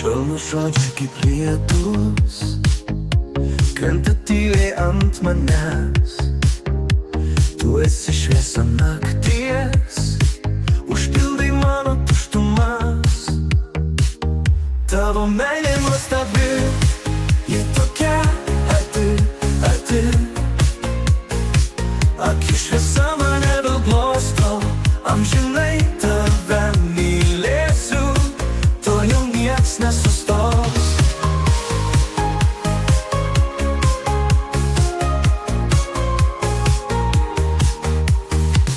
Švelnus žodžiai kaip lietus krenta tyliai ant manęs. Tu esi šviesa nakties, užpildai mano tuštumas. Tavo meilė nuostabi, ji tokia arti, arti. Akių šviesa mane vėl glosto, amžinai tave mylėsiu, to jau nieks nesustos.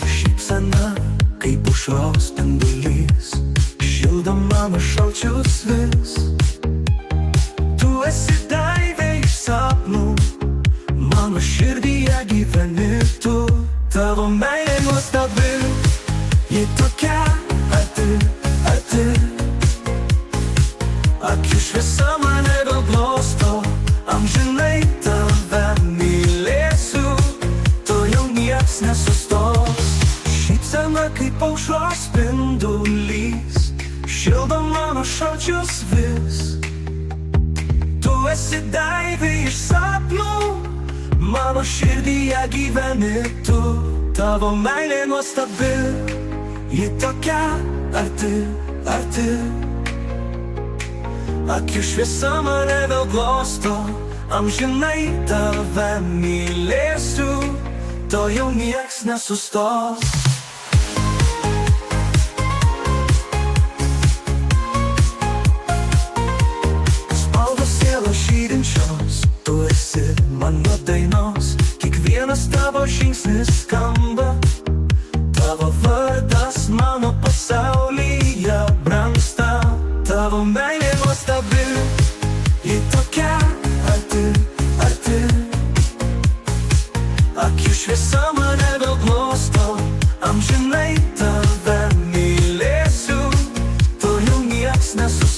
Šypsena kaip aušros spindulys, šildo mano šalčius vis. Tu esi daivė iš sapnų, mano širdyje gyveni tu. Tavo meilė nuostabi, ji tokia arti, arti. Akių šviesa mane vėl glosto, amžinai tave mylėsiu, to jau nieks nesustos. Šypsena kaip aušros spindulys, šildo mano šalčius vis. Tu esi daivė iš sapnų, mano širdyje gyveni tu. Tavo meilė nuostabi, ji tokia arti, arti. Akių šviesa mane vėl glosto, amžinai tave mylėsiu, to jau nieks nesustos. Spalvos sielos žydinčios, tu esi mano dainos. Kiekvienas tavo žingsnis skamba, tavo vardas mano pasaulyje brangsta. Tavo meilė nuostabi, ji tokia arti, arti. Akių šviesa mane vėl glosto, amžinai tave mylėsiu, to jau nieks nesustos.